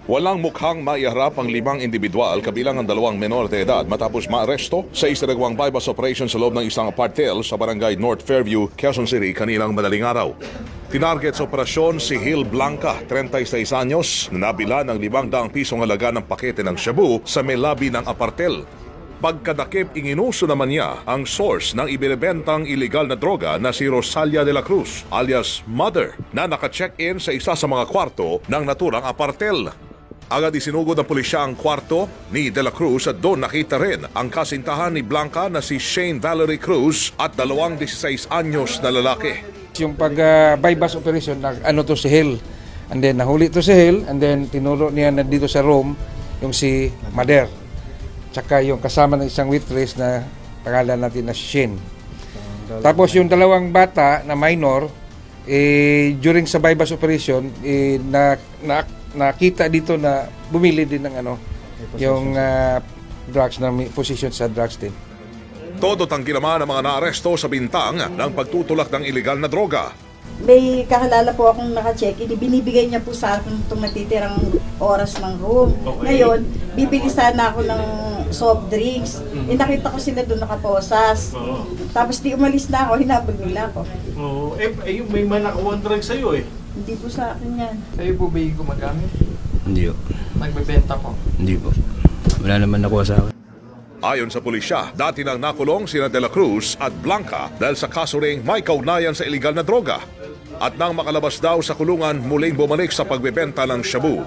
Walang mukhang maiharap ang 5 individual kabilang ang 2 menor de edad matapos maaresto sa isinagawang bypass operation sa loob ng isang apartheid sa barangay North Fairview, Quezon City kanilang madaling araw. Tinarget sa operasyon si Hill Blanca, 36 anyos, na nabila ng 500 pisong halaga ng pakete ng shabu sa may labi ng apartel. Pagkadakip, inginuso naman niya ang source ng ibinebentang illegal na droga na si Rosalia de la Cruz alias Mother na naka-check-in sa isa sa mga kwarto ng naturang apartel. Agad isinugod ng pulisya ang kwarto ni De La Cruz at doon nakita rin ang kasintahan ni Blanca na si Shane Valerie Cruz at 16 anyos na lalaki. Yung pag-bypass operation, to si Hill. And then nahuli to si Hill and then tinuro niya na dito sa room yung si Mother. Tsaka yung kasama ng isang waitress na pangalan natin na si Shane. Tapos yung 2 bata na minor, during sa bypass operation, nakita dito na bumili din ng yung drugs na may position sa drugs din. Todo tanggi naman ang mga naaresto sa bintang ng pagtutulak ng illegal na droga. May kahalala po akong naka-check-in, binibigay niya po sa akin itong natitirang oras ng room. Okay. Ngayon, bibili sana ako ng soft drinks. Nakita ko sila doon nakaposas. Tapos di umalis na ako, hinabag nila ako. May manakawang drugs sa'yo eh. Hindi po sa akin yan. Kayo po ba yung gumagamit? Hindi po. Nagbebenta po? Hindi po. Wala naman nakuha sa akin. Ayon sa pulisya, dati nang nakulong sina De La Cruz at Blanca dahil sa kaso ring may kaugnayan sa illegal na droga. At nang makalabas daw sa kulungan, muling bumalik sa pagbebenta ng shabu.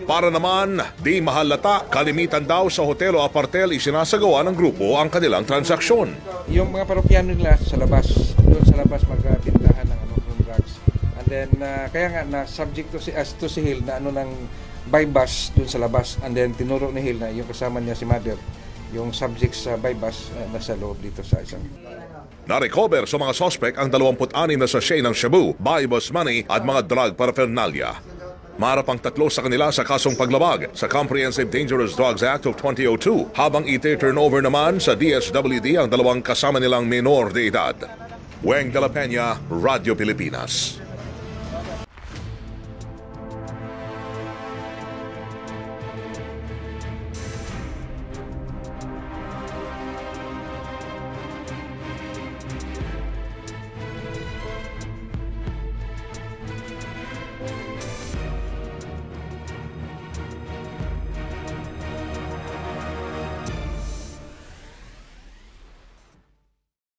Para naman, di mahalata, kalimitan daw sa hotel o apartel isinasagawa ng grupo ang kanilang transaksyon. Yung mga parokyano nila sa labas, doon sa labas magbintahan ng drugs. And then, kaya nga na subject to si Hill na ng bypass doon sa labas. And then tinuro ni Hill na yung kasama niya si Mother, yung subject sa bypass nasa loob dito sa isang. Na-recover sa mga sospek ang 26 na sachet ng shabu, bypass money at mga drug paraphernalia. Maharap ang 3 sa kanila sa kasong paglabag sa Comprehensive Dangerous Drugs Act of 2002 habang iti-turnover naman sa DSWD ang 2 kasama nilang menor de edad. Weng de la Peña, Radio Pilipinas.